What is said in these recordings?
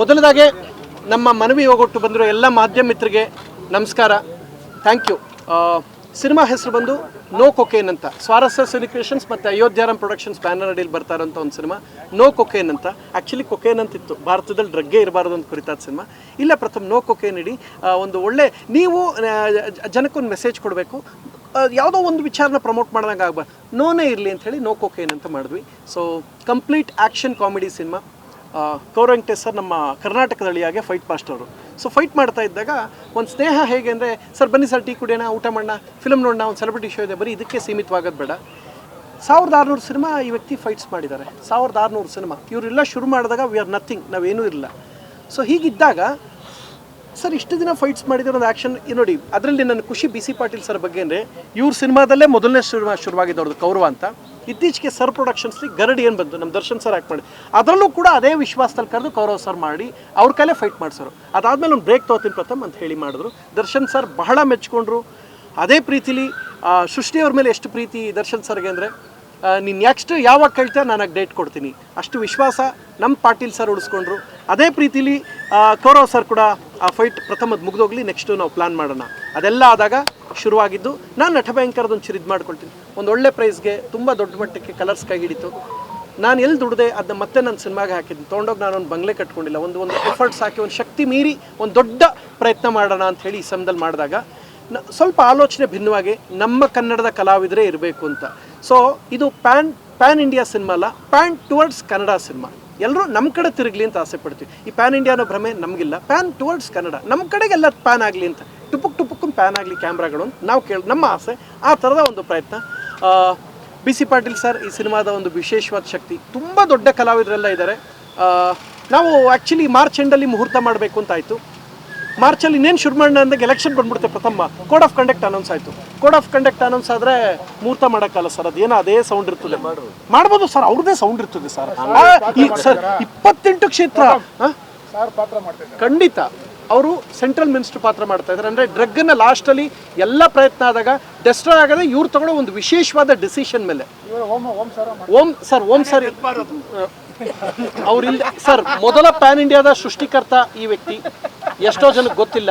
ಮೊದಲದಾಗೆ ನಮ್ಮ ಮನವಿ ಹೋಗೊಟ್ಟು ಬಂದಿರೋ ಎಲ್ಲ ಮಾಧ್ಯಮ ಮಿತ್ರರಿಗೆ ನಮಸ್ಕಾರ, ಥ್ಯಾಂಕ್ ಯು. ಸಿನಿಮಾ ಹೆಸರು ಬಂದು ನೋ ಕೊಕೇನ್ ಅಂತ, ಸ್ವಾರಸ್ಯ ಸಿನಿಕ್ರಿಯೇಷನ್ಸ್ ಮತ್ತು ಅಯೋಧ್ಯಾರಾಮ್ ಪ್ರೊಡಕ್ಷನ್ಸ್ ಬ್ಯಾನರ್ ಅಡಿಯಲ್ಲಿ ಬರ್ತಾ ಇರೋಂಥ ಒಂದು ಸಿನಿಮಾ ನೋ ಕೊಕೇನ್ ಅಂತ. ಆ್ಯಕ್ಚುಲಿ ಕೊಕೇನ್ ಅಂತಿತ್ತು, ಭಾರತದಲ್ಲಿ ಡ್ರಗ್ಗೇ ಇರಬಾರ್ದು ಅಂತ ಕುರಿತಾದ ಸಿನಿಮಾ. ಇಲ್ಲ, ಪ್ರಥಮ ನೋ ಕೊಕೇನ್ ಇಡಿ. ಒಂದು ಒಳ್ಳೆ ನೀವು ಜನಕ್ಕೊಂದು ಮೆಸೇಜ್ ಕೊಡಬೇಕು, ಯಾವುದೋ ಒಂದು ವಿಚಾರನ ಪ್ರಮೋಟ್ ಮಾಡ್ದಂಗೆ ಆಗ್ಬಾರ್ದು, ನೋನೇ ಇರಲಿ ಅಂಥೇಳಿ ನೋ ಕೊಕೇನ್ ಅಂತ ಮಾಡಿದ್ವಿ. So complete action comedy cinema. Gaurav Venkatesh sir ನಮ್ಮ ಕರ್ನಾಟಕದ ಹಳ್ಳಿಯಾಗೆ ಫೈಟ್ ಮಾಸ್ಟರ್ ಅವರು. ಸೊ ಫೈಟ್ ಮಾಡ್ತಾ ಇದ್ದಾಗ ಒಂದು ಸ್ನೇಹ ಹೇಗೆ ಅಂದರೆ, ಸರ್ ಬನ್ನಿ ಸರ್ ಟೀ ಕುಡಿಯೋಣ, ಊಟ ಮಾಡೋಣ, ಫಿಲ್ಮ್ ನೋಡೋಣ, ಒಂದು ಸೆಲೆಬ್ರಿಟಿ ಶೋ ಇದೆ, ಬರೀ ಇದಕ್ಕೆ ಸೀಮಿತವಾಗೋದು ಬೇಡ. 1600 ಸಿನಿಮಾ ಈ ವ್ಯಕ್ತಿ ಫೈಟ್ಸ್ ಮಾಡಿದ್ದಾರೆ. 1600 ಸಿನಿಮಾ ಇವರೆಲ್ಲ ಶುರು ಮಾಡಿದಾಗ ವಿ ಆರ್ ನಥಿಂಗ್, ನಾವೇನೂ ಇರಲಿಲ್ಲ. ಸೊ ಹೀಗಿದ್ದಾಗ ಸರ್ ಇಷ್ಟು ದಿನ ಫೈಟ್ಸ್ ಮಾಡಿದ್ರೆ ಒಂದು ಆ್ಯಕ್ಷನ್ ನೋಡಿ. ಅದರಲ್ಲಿ ನನ್ನ ಖುಷಿ ಬಿ ಸಿ ಪಾಟೀಲ್ ಸರ್ ಬಗ್ಗೆ ಅಂದರೆ, ಇವ್ರ ಸಿನಿಮಾದಲ್ಲೇ ಮೊದಲನೇ ಶುರುವಾಗಿದ್ದವ್ರದ್ದು ಕೌರವ ಅಂತ. ಇತ್ತೀಚೆಗೆ ಸರ್ ಪ್ರೊಡಕ್ಷನ್ಸ್ಲಿ ಗರಡಿ ಏನು ಬಂತು, ನಮ್ಮ ದರ್ಶನ್ ಸರ್ ಆ್ಯಕ್ಟ್ ಮಾಡಿ, ಅದರಲ್ಲೂ ಕೂಡ ಅದೇ ವಿಶ್ವಾಸದಲ್ಲಿ ಕರೆದು ಕೌರವ್ ಸರ್ ಮಾಡಿ ಅವ್ರ ಕೈಲೇ ಫೈಟ್ ಮಾಡಿಸೋರು. ಅದಾದಮೇಲೆ ಒಂದು ಬ್ರೇಕ್ ತೊಗೋತೀನಿ ಪ್ರಥಮ್ ಅಂತ ಹೇಳಿ ಮಾಡಿದ್ರು. ದರ್ಶನ್ ಸರ್ ಬಹಳ ಮೆಚ್ಕೊಂಡ್ರು. ಅದೇ ಪ್ರೀತಿಲಿ ಸೃಷ್ಟಿಯವ್ರ ಮೇಲೆ ಎಷ್ಟು ಪ್ರೀತಿ ದರ್ಶನ್ ಸರ್ಗೆ ಅಂದರೆ, ನೀನು ನೆಕ್ಸ್ಟ್ ಯಾವಾಗ ಕೇಳ್ತೀಯ ನಾನು ಡೇಟ್ ಕೊಡ್ತೀನಿ, ಅಷ್ಟು ವಿಶ್ವಾಸ ನಮ್ಮ ಪಾಟೀಲ್ ಸರ್ ಉಳಿಸ್ಕೊಂಡ್ರು. ಅದೇ ಪ್ರೀತಿಲಿ ಕೌರವ್ ಸರ್ ಕೂಡ ಆ ಫೈಟ್ ಪ್ರಥಮದ ಮುಗಿದೋಗ್ಲಿ, ನೆಕ್ಸ್ಟು ನಾವು ಪ್ಲ್ಯಾನ್ ಮಾಡೋಣ. ಅದೆಲ್ಲ ಆದಾಗ ಶುರುವಾಗಿದ್ದು ನಾನು ನಟಭಯಂಕರದೊಂದು ಚಿರಿದು ಮಾಡ್ಕೊಳ್ತೀನಿ. ಒಂದು ಒಳ್ಳೆ ಪ್ರೈಸ್ಗೆ ತುಂಬ ದೊಡ್ಡ ಮಟ್ಟಕ್ಕೆ ಕಲರ್ಸ್ ಕೈ ಹಿಡಿತು. ನಾನು ಎಲ್ಲಿ ದುಡ್ದೆ ಅದನ್ನ ಮತ್ತೆ ನನ್ನ ಸಿನಿಮಾಗೆ ಹಾಕಿದ್ದೀನಿ. ತೊಗೊಂಡೋಗಿ ನಾನೊಂದು ಬಂಗ್ಲೆ ಕಟ್ಕೊಂಡಿಲ್ಲ, ಒಂದು ಎಫರ್ಟ್ಸ್ ಹಾಕಿ ಒಂದು ಶಕ್ತಿ ಮೀರಿ ಒಂದು ದೊಡ್ಡ ಪ್ರಯತ್ನ ಮಾಡೋಣ ಅಂಥೇಳಿ ಈ ಸಮಯದಲ್ಲಿ ಮಾಡಿದಾಗ ಸ್ವಲ್ಪ ಆಲೋಚನೆ ಭಿನ್ನವಾಗಿ ನಮ್ಮ ಕನ್ನಡದ ಕಲಾವಿದರೇ ಇರಬೇಕು ಅಂತ. ಸೊ ಇದು ಪ್ಯಾನ್ ಇಂಡಿಯಾ ಸಿನಿಮಾ ಅಲ್ಲ, ಪ್ಯಾನ್ ಟುವರ್ಡ್ಸ್ ಕನ್ನಡ ಸಿನಿಮಾ. ಎಲ್ಲರೂ ನಮ್ಮ ಕಡೆ ತಿರುಗಲಿ ಅಂತ ಆಸೆ ಪಡ್ತೀವಿ. ಈ ಪ್ಯಾನ್ ಇಂಡಿಯಾ ಅನ್ನೋ ಭ್ರಮೆ ನಮಗಿಲ್ಲ. ಪ್ಯಾನ್ ಟುವರ್ಡ್ಸ್ ಕನ್ನಡ, ನಮ್ಮ ಕಡೆಗೆಲ್ಲ ಪ್ಯಾನ್ ಆಗಲಿ ಅಂತ, ಟುಪುಕ್ ಪ್ಯಾನ್ ಆಗಲಿ ಕ್ಯಾಮ್ರಾಗಳು ಅಂತ ನಾವು ನಮ್ಮ ಆಸೆ. ಆ ಥರದ ಒಂದು ಪ್ರಯತ್ನ. ಬಿ ಸಿ ಪಾಟೀಲ್ ಸರ್ ಈ ಸಿನಿಮಾದ ಒಂದು ವಿಶೇಷವಾದ ಶಕ್ತಿ. ತುಂಬ ದೊಡ್ಡ ಕಲಾವಿದರೆಲ್ಲ ಇದ್ದಾರೆ. ನಾವು ಆ್ಯಕ್ಚುಲಿ ಮಾರ್ಚ್ ಎಂಡಲ್ಲಿ ಮುಹೂರ್ತ ಮಾಡಬೇಕು ಅಂತ ಆಯಿತು. ಮಾರ್ಚಲ್ಲಿ ಇನ್ನೇನು ಶುರು ಮಾಡೋಣ ಅಂದಾಗ ಎಲೆಕ್ಷನ್ ಬಂದ್ಬಿಡುತ್ತೆ. ಪ್ರಥಮ ಕೋಡ್ ಆಫ್ ಕಂಡಕ್ಟ್ ಅನೌನ್ಸ್ ಆಯಿತು. ಕೋಡ್ ಆಫ್ ಕಂಡಕ್ಟ್ ಅನೌನ್ಸ್ ಆದರೆ ಮುಹೂರ್ತ ಮಾಡೋಕ್ಕಲ್ಲ ಸರ್, ಅದೇನೋ ಅದೇ ಸೌಂಡ್ ಇರ್ತದೆ. ಮಾಡ್ಬೋದು ಸರ್, ಅವ್ರದ್ದೇ ಸೌಂಡ್ ಇರ್ತದೆ ಸರ್. ಸರ್ 28 ಕ್ಷೇತ್ರ ಖಂಡಿತ ಅವರು ಸೆಂಟ್ರಲ್ ಮಿನಿಸ್ಟರ್ ಪಾತ್ರ ಮಾಡ್ತಾ ಇದ್ದಾರೆ. ಅಂದರೆ ಡ್ರಗ್ಗನ್ನು ಲಾಸ್ಟಲ್ಲಿ ಎಲ್ಲ ಪ್ರಯತ್ನ ಆದಾಗ ಡೆಸ್ಟ್ರಾಯ್ ಆಗದೆ ಇವ್ರು ತಗೊಳ್ಳೋ ಒಂದು ವಿಶೇಷವಾದ ಡಿಸಿಷನ್ ಮೇಲೆ ಓಂ ಸರ್ ಅವ್ರಿಲ್ಲ ಸರ್. ಮೊದಲ ಪ್ಯಾನ್ ಇಂಡಿಯಾದ ಸೃಷ್ಟಿಕರ್ತ ಈ ವ್ಯಕ್ತಿ. ಎಷ್ಟೋ ಜನಕ್ಕೆ ಗೊತ್ತಿಲ್ಲ.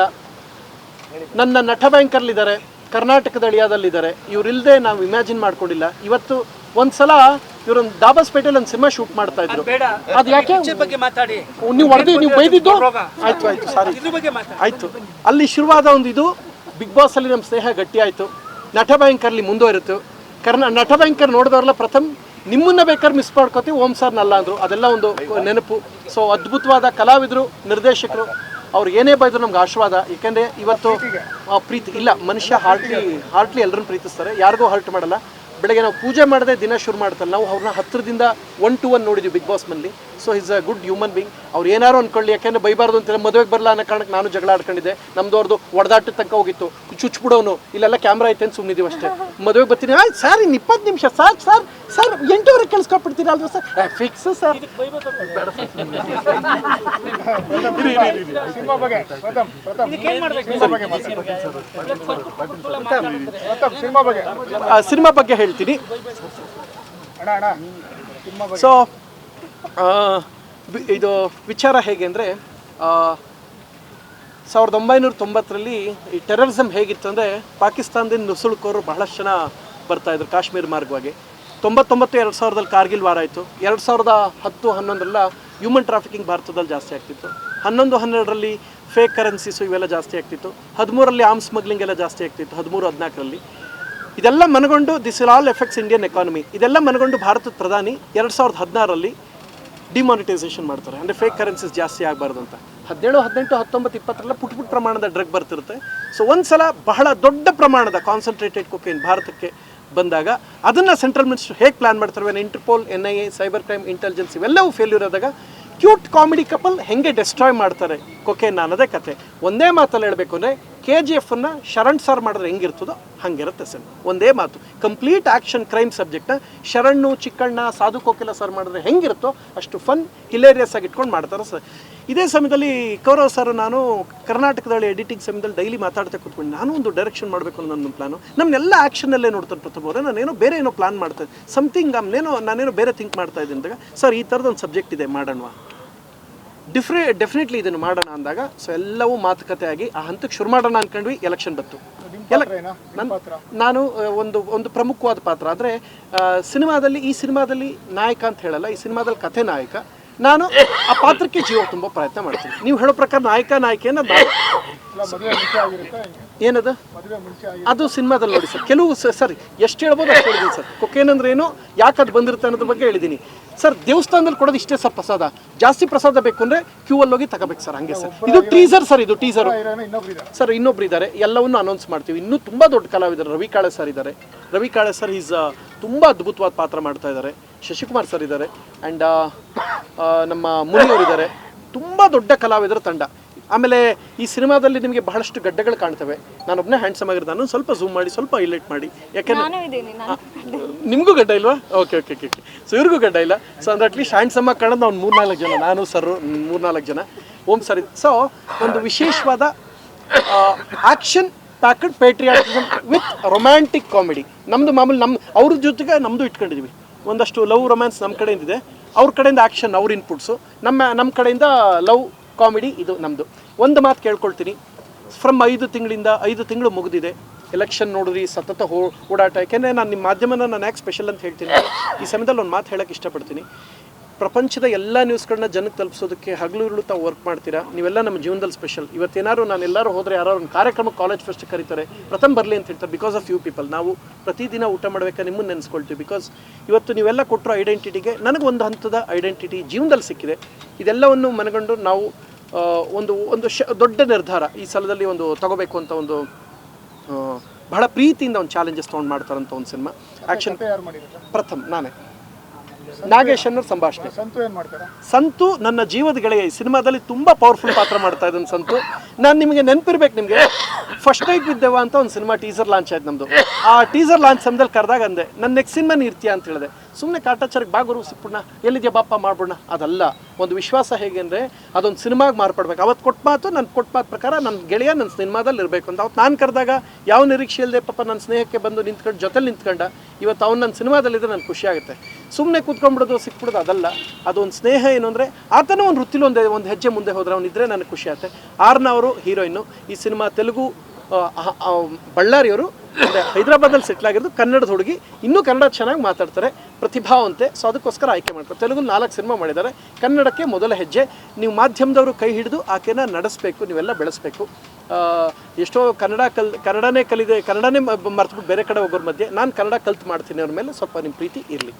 ನನ್ನ ನಟಭಯಂಕರ್ಲಿದ್ದಾರೆ, ಕರ್ನಾಟಕದ ಅಳಿಯಾದಲ್ಲಿದ್ದಾರೆ. ಇವರಿಲ್ಲದೆ ನಾವು ಇಮ್ಯಾಜಿನ್ ಮಾಡ್ಕೊಂಡಿಲ್ಲ. ಇವತ್ತು ಒಂದ್ಸಲ ಇವರೊಂದು ದಾಬಸ್ಪೇಟೆಯಲ್ಲಿ ಒಂದು ಸಿನಿಮಾ ಶೂಟ್ ಮಾಡ್ತಾ ಇದ್ರು. ಅದು ಯಾಕೆ ನೀವು ಹೊಡೆದು ನೀವು ಬೈದಿದ್ದು ಆಯ್ತು ಸಾರಿ ಆಯ್ತು. ಅಲ್ಲಿ ಶುರುವಾದ ಒಂದು ಇದು ಬಿಗ್ ಬಾಸ್ ಅಲ್ಲಿ ನಮ್ಮ ಸ್ನೇಹ ಗಟ್ಟಿ ಆಯ್ತು. ನಟಭಯಂಕರ್ಲಿ ಮುಂದುವರಿತು. ನಟಭಯಂಕರ್ ನೋಡಿದವ್ರಲ್ಲ ಪ್ರಥಮ್ ನಿಮ್ಮನ್ನ ಬೇಕಾದ್ರೆ ಮಿಸ್ ಮಾಡ್ಕೋತೀವಿ, ಓಂ ಸರ್ನಲ್ಲ ಅಂದರು. ಅದೆಲ್ಲ ಒಂದು ನೆನಪು. ಸೊ ಅದ್ಭುತವಾದ ಕಲಾವಿದರು, ನಿರ್ದೇಶಕರು. ಅವ್ರು ಏನೇ ಬೈದ್ರು ನಮ್ಗೆ ಆಶೀರ್ವಾದ. ಏಕೆಂದರೆ ಇವತ್ತು ಪ್ರೀತಿ ಇಲ್ಲ, ಮನುಷ್ಯ ಹಾರ್ಟ್ಲಿ ಎಲ್ಲರನ್ನು ಪ್ರೀತಿಸ್ತಾರೆ, ಯಾರಿಗೂ ಹರ್ಟ್ ಮಾಡಲ್ಲ. ಬೆಳಗ್ಗೆ ನಾವು ಪೂಜೆ ಮಾಡದೆ ದಿನ ಶುರು ಮಾಡ್ತಾರೆ. ನಾವು ಅವ್ರನ್ನ ಹತ್ತಿರದಿಂದ 1 to 1 ನೋಡಿದ್ವಿ ಬಿಗ್ ಬಾಸ್ ಮಲ್ಲಿ. So is a good human being. ಅವ್ರು ಏನಾರು ಅಂದ್ಕೊಳ್ಳಿ, ಯಾಕೆಂದರೆ ಬೈಬಾರ್ದು ಅಂತೇಳಿ ಮದುವೆಗೆ ಬರಲ್ಲ ಅನ್ನೋ ಕಾರಣಕ್ಕೆ ನಾನು ಜಗಳ ಆಡ್ಕೊಂಡಿದ್ದೆ. ನಮ್ದವ್ರದ್ದು ಹೊಡೆದಾಟದ ತನಕ ಹೋಗಿತ್ತು. ಚುಚ್ಬಿಡೋನು ಇಲ್ಲೆಲ್ಲ ಕ್ಯಾಮ್ರಾ ಐತೆ ಅಂತ ಸುಮ್ಮನಿದ್ದೀವಿ ಅಷ್ಟೇ. ಮದುವೆಗೆ ಬರ್ತೀನಿ, ಆಯ್ತು ಸರ್ ಇನ್ನು 20 ನಿಮಿಷ ಸಾಕು ಸರ್, ಸರ್ 8ವರೆಗೆ ಕಳಿಸ್ಕೊಟ್ಬಿಡ್ತೀರ ಅಲ್ವಾ ಸರ್, ಫಿಕ್ಸ್ ಸರ್. ಸಿನಿಮಾ ಬಗ್ಗೆ ಹೇಳ್ತೀನಿ. ಸೊ ಇದು ವಿಚಾರ ಹೇಗೆ ಅಂದರೆ, 1990ರಲ್ಲಿ ಈ ಟೆರರಿಸಮ್ ಹೇಗಿತ್ತು ಅಂದರೆ, ಪಾಕಿಸ್ತಾನದಿಂದ ನುಸುಳುಕೋರು ಬಹಳಷ್ಟು ಜನ ಬರ್ತಾಯಿದ್ರು ಕಾಶ್ಮೀರ ಮಾರ್ಗವಾಗಿ. 99-2000ದಲ್ಲಿ ಕಾರ್ಗಿಲ್ ವಾರ ಆಯಿತು. 2010-11 ಹ್ಯೂಮನ್ ಟ್ರಾಫಿಕಿಂಗ್ ಭಾರತದಲ್ಲಿ ಜಾಸ್ತಿ ಆಗ್ತಿತ್ತು. 11-12ರಲ್ಲಿ ಫೇಕ್ ಕರೆನ್ಸೀಸು ಇವೆಲ್ಲ ಜಾಸ್ತಿ ಆಗ್ತಿತ್ತು. 13ರಲ್ಲಿ ಆರ್ಮ್ಸ್ ಸ್ಮಗ್ಲಿಂಗ್ ಎಲ್ಲ ಜಾಸ್ತಿ ಆಗ್ತಿತ್ತು. 13-14ರಲ್ಲಿ ಇದೆಲ್ಲ ಮನಗೊಂಡು this will all effects Indian economy. ಇದೆಲ್ಲ ಮನಗೊಂಡು ಭಾರತದ ಪ್ರಧಾನಿ 2016ರಲ್ಲಿ ಡಿಮಾನಿಟೈಸೇಷನ್ ಮಾಡ್ತಾರೆ. ಅಂದರೆ ಫೇಕ್ ಕರೆನ್ಸೀಸ್ ಜಾಸ್ತಿ ಆಗಬಾರ್ದು ಅಂತ. 17, 18, 19, 20ರೆಲ್ಲ ಪುಟ್ಟ ಪ್ರಮಾಣದ ಡ್ರಗ್ ಬರ್ತಿರುತ್ತೆ. ಸೊ ಒಂದು ಸಲ ಬಹಳ ದೊಡ್ಡ ಪ್ರಮಾಣದ ಕಾನ್ಸಂಟ್ರೇಟೆಡ್ ಕೊಕೇನ್ ಭಾರತಕ್ಕೆ ಬಂದಾಗ ಅದನ್ನು ಸೆಂಟ್ರಲ್ ಮಿನಿಸ್ಟರ್ ಹೇಗೆ ಪ್ಲ್ಯಾನ್ ಮಾಡ್ತಾರೆ, Interpol, NIA, cyber crime intelligence ಇವೆಲ್ಲವೂ ಫೇಲ್ಯೂರ್ ಆದಾಗ ಕ್ಯೂಟ್ ಕಾಮಿಡಿ ಕಪಲ್ ಹೆಂಗೆ ಡೆಸ್ಟ್ರಾಯ್ ಮಾಡ್ತಾರೆ ಕೊಕೇನ್ ಅನ್ನೋದೇ ಕತೆ. ಒಂದೇ ಮಾತಲ್ಲಿ ಹೇಳಬೇಕು ಅಂದರೆ, KGFನ್ನು ಶರಣ್ ಸರ್ ಮಾಡಿದ್ರೆ ಹೆಂಗಿರ್ತದೋ ಹಾಗಿರುತ್ತೆ ಸರ್. ಒಂದೇ ಮಾತು, ಕಂಪ್ಲೀಟ್ ಆ್ಯಕ್ಷನ್ ಕ್ರೈಮ್ ಸಬ್ಜೆಕ್ಟ್ನ ಶರಣ್, ಚಿಕ್ಕಣ್ಣ, ಸಾಧು ಕೋಕಿಲ ಸರ್ ಮಾಡಿದ್ರೆ ಹೆಂಗಿರುತ್ತೋ ಅಷ್ಟು ಫನ್ ಹಿಲೇರಿಯಸ್ ಆಗಿ ಇಟ್ಕೊಂಡು ಮಾಡ್ತಾರೆ ಸರ್. ಇದೇ ಸಮಯದಲ್ಲಿ ಕೌರವ್ ಸರ್ ನಾನು ಕರ್ನಾಟಕದಲ್ಲಿ ಎಡಿಟಿಂಗ್ ಸಮಯದಲ್ಲಿ ಡೈಲಿ ಮಾತಾಡ್ತಾ ಕೂತ್ಕೊಂಡು ನಾನು ಒಂದು ಡೈರೆಕ್ಷನ್ ಮಾಡಬೇಕು ಅನ್ನೋ ನನ್ನ ಪ್ಲಾನು. ನಮ್ಮನ್ನೆಲ್ಲ ಆ್ಯಕ್ಷನಲ್ಲೇ ನೋಡ್ತಾರೆ ಪ್ರಥಮ ಅವರೇ. ನಾನೇನೋ ಬೇರೆ ಏನೋ ಪ್ಲಾನ್ ಮಾಡ್ತಾ ಇದ್ದೆ, ನಾನೇನೋ ಬೇರೆ ಥಿಂಕ್ ಮಾಡ್ತಾ ಇದ್ದೀನಿ ಅಂದಾಗ, ಸರ್ ಈ ಥರದೊಂದು ಸಬ್ಜೆಕ್ಟ್ ಇದೆ ಮಾಡೋಣವಾ. ಡೆಫಿನೆಟ್ಲಿ ಇದನ್ನು ಮಾಡೋಣ ಅಂದಾಗ ಸೊ ಎಲ್ಲವೂ ಮಾತುಕತೆ ಆಗಿ ಆ ಹಂತಕ್ಕೆ ಶುರು ಮಾಡೋಣ ಅಂದ್ಕೊಂಡ್ವಿ. ಎಲೆಕ್ಷನ್ ಬಂತು. ನಾನು ಒಂದು ಪ್ರಮುಖವಾದ ಪಾತ್ರ. ಆದರೆ ಈ ಸಿನಿಮಾದಲ್ಲಿ ನಾಯಕ ಅಂತ ಹೇಳಲ್ಲ, ಈ ಸಿನಿಮಾದಲ್ಲಿ ಕಥೆ ನಾಯಕ. ನಾನು ಆ ಪಾತ್ರಕ್ಕೆ ಜೀವ ತುಂಬ ಪ್ರಯತ್ನ ಮಾಡ್ತೀನಿ. ನೀವು ಹೇಳೋ ಪ್ರಕಾರ ನಾಯಕಿಯನ್ನು ಏನದು ಅದು ಸಿನಿಮಾದಲ್ಲಿ ನೋಡಿ ಸರ್. ಕೆಲವು ಸರ್ ಎಷ್ಟು ಹೇಳ್ಬೋದು ಅಷ್ಟು ಹೇಳಿದ್ದೀನಿ ಸರ್. ಕೊಕೇನಂದ್ರೆ ಏನು, ಯಾಕೆ ಅದು ಬಂದಿರುತ್ತೆ ಅನ್ನೋದ್ರ ಬಗ್ಗೆ ಹೇಳಿದ್ದೀನಿ ಸರ್. ದೇವಸ್ಥಾನದಲ್ಲಿ ಕೊಡೋದು ಇಷ್ಟೇ ಸರ್ ಪ್ರಸಾದ, ಜಾಸ್ತಿ ಪ್ರಸಾದ ಬೇಕು ಅಂದರೆ ಕ್ಯೂ ಅಲ್ಲಿ ಹೋಗಿ ತಗೋಬೇಕು ಸರ್. ಹಂಗೆ ಸರ್. ಇದು ಟೀಸರ್ ಸರ್, ಇದು ಟೀಸರ್ ಸರ್. ಇನ್ನೊಬ್ರು ಇದ್ದಾರೆ, ಎಲ್ಲವನ್ನೂ ಅನೌನ್ಸ್ ಮಾಡ್ತೀವಿ. ಇನ್ನೂ ತುಂಬ ದೊಡ್ಡ ಕಲಾವಿದರು ರವಿ ಕಾಳೆ ಸರ್ ಇದ್ದಾರೆ. ರವಿ ಕಾಳೆ ಸರ್ ಈಸ್ ತುಂಬ ಅದ್ಭುತವಾದ ಪಾತ್ರ ಮಾಡ್ತಾ ಇದ್ದಾರೆ. ಶಶಿಕುಮಾರ್ ಸರ್ ಇದ್ದಾರೆ, ಆ್ಯಂಡ್ ನಮ್ಮ ಮುನಿಯವರಿದ್ದಾರೆ. ತುಂಬ ದೊಡ್ಡ ಕಲಾವಿದರ ತಂಡ. ಆಮೇಲೆ ಈ ಸಿನಿಮಾದಲ್ಲಿ ನಿಮಗೆ ಬಹಳಷ್ಟು ಗಡ್ಡೆಗಳು ಕಾಣ್ತವೆ. ನಾನೊಬ್ಬನೇ ಹ್ಯಾಂಡ್ಸಮ್ ಆಗಿರೋದು. ನಾನು ಸ್ವಲ್ಪ ಝೂಮ್ ಮಾಡಿ, ಸ್ವಲ್ಪ ಹೈಲೈಟ್ ಮಾಡಿ. ಯಾಕೆಂದರೆ ನಿಮಗೂ ಗಡ್ಡ ಇಲ್ವಾ? Okay okay okay okay. So ಇವ್ರಿಗೂ ಗಡ್ಡ ಇಲ್ಲ. ಸೊ ಅಂದರೆ ಅಟ್ಲೀಸ್ಟ್ ಹ್ಯಾಂಡ್ಸಮ್ ಆಗಿ ಕಾಣೋದು ನಾವು 3-4 ಜನ, ನಾನು ಸರ್ 3-4 ಜನ. ಓಂ ಸರ್. ಸೊ ಒಂದು ವಿಶೇಷವಾದ action packed patriotism with romantic comedy. ನಮ್ಮದು ಮಾಮೂಲಿ ಅವ್ರ ಜೊತೆಗೆ ನಮ್ಮದು ಇಟ್ಕೊಂಡಿದ್ದೀವಿ. ಒಂದಷ್ಟು ಲವ್ ರೊಮ್ಯಾನ್ಸ್ ನಮ್ಮ ಕಡೆಯಿಂದ ಇದೆ, ಅವ್ರ ಕಡೆಯಿಂದ ಆ್ಯಕ್ಷನ್, ಅವ್ರ ಇನ್ಪುಟ್ಸು. ನಮ್ಮ ಕಡೆಯಿಂದ ಲವ್ ಕಾಮಿಡಿ, ಇದು ನಮ್ಮದು. ಒಂದು ಮಾತು ಕೇಳ್ಕೊಳ್ತೀನಿ, ಫ್ರಮ್ 5 ತಿಂಗಳು ಮುಗಿದಿದೆ. ಎಲೆಕ್ಷನ್ ನೋಡಿದ್ರಿ, ಸತತ ಓಡಾಟ. ಯಾಕೆಂದರೆ ನಾನು ನಿಮ್ಮ ಮಾಧ್ಯಮನ ನಾನು ಯಾಕೆ ಸ್ಪೆಷಲ್ ಅಂತ ಹೇಳ್ತೀನಿ, ಈ ಸಮಯದಲ್ಲಿ ಒಂದು ಮಾತು ಹೇಳೋಕ್ಕೆ ಇಷ್ಟಪಡ್ತೀನಿ. ಪ್ರಪಂಚದ ಎಲ್ಲ ನ್ಯೂಸ್ಗಳನ್ನ ಜನಕ್ಕೆ ತಲುಪಿಸೋದಕ್ಕೆ ಹಗಲು ತಾವು ವರ್ಕ್ ಮಾಡ್ತೀರಾ. ನೀವೆಲ್ಲ ನಮ್ಮ ಜೀವನದಲ್ಲಿ ಸ್ಪೆಷಲ್. ಇವತ್ತೇನಾದ್ರು ನಾನು ಎಲ್ಲರೂ ಹೋದರೆ ಯಾರೋ ಒಂದು ಕಾರ್ಯಕ್ರಮಕ್ಕೆ ಕಾಲೇಜ್ ಫಸ್ಟ್ ಕರೀತಾರೆ, ಪ್ರಥಮ ಬರಲಿ ಅಂತ ಹೇಳ್ತಾರೆ. Because of you people. ನಾವು ಪ್ರತಿದಿನ ಊಟ ಮಾಡಬೇಕಾದ್ರೆ ನಿಮ್ಮನ್ನು ನೆನೆಸ್ಕೊಳ್ತೀವಿ. ಬಿಕಾಸ್ ಇವತ್ತು ನೀವೆಲ್ಲ ಕೊಟ್ಟರೋ ಐಡೆಂಟಿಟಿಗೆ ನನಗೆ ಒಂದು ಹಂತದ ಐಡೆಂಟಿಟಿ ಜೀವನದಲ್ಲಿ ಸಿಕ್ಕಿದೆ. ಇದೆಲ್ಲವನ್ನು ಮನಗಂಡು ನಾವು ದೊಡ್ಡ ನಿರ್ಧಾರ ಈ ಸಲದಲ್ಲಿ ಒಂದು ತಗೋಬೇಕು ಅಂತ ಒಂದು ಬಹಳ ಪ್ರೀತಿಯಿಂದ ಒಂದು ಚಾಲೆಂಜಸ್ ತೊಗೊಂಡು ಮಾಡ್ತಾರಂಥ ಒಂದು ಸಿನಿಮಾ. ಆ್ಯಕ್ಷನ್ ಪ್ರಥಮ್ ನಾನೇ, ನಾಗೇಶ್ ಅನ್ನೋರು ಸಂಭಾಷಣೆ. ಸಂತು ನನ್ನ ಜೀವದ ಗೆಳೆಯ. ಈ ಸಿನಿಮಾದಲ್ಲಿ ತುಂಬ ಪವರ್ಫುಲ್ ಪಾತ್ರ ಮಾಡ್ತಾ ಇದ್ದಾನೆ ಸಂತು. ನಾನು ನಿಮಗೆ ನೆನಪಿರ್ಬೇಕು, ನಿಮಗೆ ಫಸ್ಟ್ ನೈಟ್ ವಿದ್ದೇವ ಅಂತ ಒಂದು ಸಿನಿಮಾ ಟೀಸರ್ ಲಾಂಚ್ ಆಯ್ತು ನಮ್ಮದು. ಆ ಟೀಸರ್ ಲಾಂಚ್ ಸಮಯದಲ್ಲಿ ಕರೆದಾಗ ಅಂದೆ, ನನ್ನ ನೆಕ್ಸ್ಟ್ ಸಿನಿಮಾ ಇರ್ತೀಯ ಅಂತ ಹೇಳಿದೆ. ಸುಮ್ಮನೆ ಕಾಟಾಚಾರಕ್ಕೆ ಬಾಗುರು ಸಿಪ್ಪಣ್ಣ, ಎಲ್ಲಿದೆಯಾ ಬಾಪ ಮಾಡ್ಬೋಣ, ಅದಲ್ಲ. ಒಂದು ವಿಶ್ವಾಸ ಹೇಗೆ ಅಂದರೆ ಅದೊಂದು ಸಿನಿಮಾಗೆ ಮಾರ್ಪಡ್ಬೇಕು. ಅವತ್ತು ಕೊಟ್ಟ ಮಾತು ಪ್ರಕಾರ ನನ್ನ ಗೆಳೆಯ ನನ್ನ ಸಿನಿಮಾದಲ್ಲಿ ಇರಬೇಕು ಅಂತ. ಅವತ್ತು ನಾನು ಕರೆದಾಗ ಯಾವ ನಿರೀಕ್ಷೆ ಇಲ್ಲದೆ ಪಾಪ ನನ್ನ ಸ್ನೇಹಕ್ಕೆ ಬಂದು ನಿಂತ್ಕೊಂಡು ಜೊತೆಲಿ ನಿಂತ್ಕೊಂಡ. ಇವತ್ತು ಅವ್ನು ನನ್ನ ಸಿನಿಮಾದಲ್ಲಿದ್ದರೆ ನನಗೆ ಖುಷಿ ಆಗುತ್ತೆ. ಸುಮ್ಮನೆ ಕೂತ್ಕೊಂಡ್ಬಿಡೋದು ಸಿಕ್ಬಿಡೋದು ಅದಲ್ಲ. ಅದೊಂದು ಸ್ನೇಹ ಏನು ಅಂದರೆ ಆತನೂ ಒಂದು ವೃತ್ತಿಲಿ ಒಂದು ಹೆಜ್ಜೆ ಮುಂದೆ ಹೋದ್ರೆ ಅವನಿದ್ರೆ ನನಗೆ ಖುಷಿ ಆಗುತ್ತೆ. ಆರ್ನ ಅವರು ಹೀರೋಯಿನ್ನು. ಈ ಸಿನಿಮಾ ತೆಲುಗು ಬಳ್ಳಾರಿಯವರು, ಅಂದರೆ ಹೈದರಾಬಾದಲ್ಲಿ ಸೆಟ್ಲ್ ಆಗಿರೋದು, ಕನ್ನಡದ ಹುಡುಗಿ. ಇನ್ನೂ ಕನ್ನಡ ಚೆನ್ನಾಗಿ ಮಾತಾಡ್ತಾರೆ, ಪ್ರತಿಭಾವಂತೆ. ಸೊ ಅದಕ್ಕೋಸ್ಕರ ಆಯ್ಕೆ ಮಾಡ್ತಾರೆ. ತೆಲುಗು 4 ಸಿನಿಮಾ ಮಾಡಿದ್ದಾರೆ. ಕನ್ನಡಕ್ಕೆ ಮೊದಲ ಹೆಜ್ಜೆ. ನೀವು ಮಾಧ್ಯಮದವರು ಕೈ ಹಿಡಿದು ಆಕೆನ ನಡೆಸಬೇಕು, ನೀವೆಲ್ಲ ಬೆಳೆಸಬೇಕು. ಎಷ್ಟೋ ಕನ್ನಡನೇ ಮರ್ತುಬಿಟ್ಟು ಬೇರೆ ಕಡೆ ಹೋಗೋರ ಮಧ್ಯೆ ನಾನು ಕನ್ನಡ ಕಲ್ತು ಮಾಡ್ತೀನಿ. ಅವ್ರ ಮೇಲೆ ಸ್ವಲ್ಪ ನಿಮ್ಮ ಪ್ರೀತಿ ಇರಲಿ.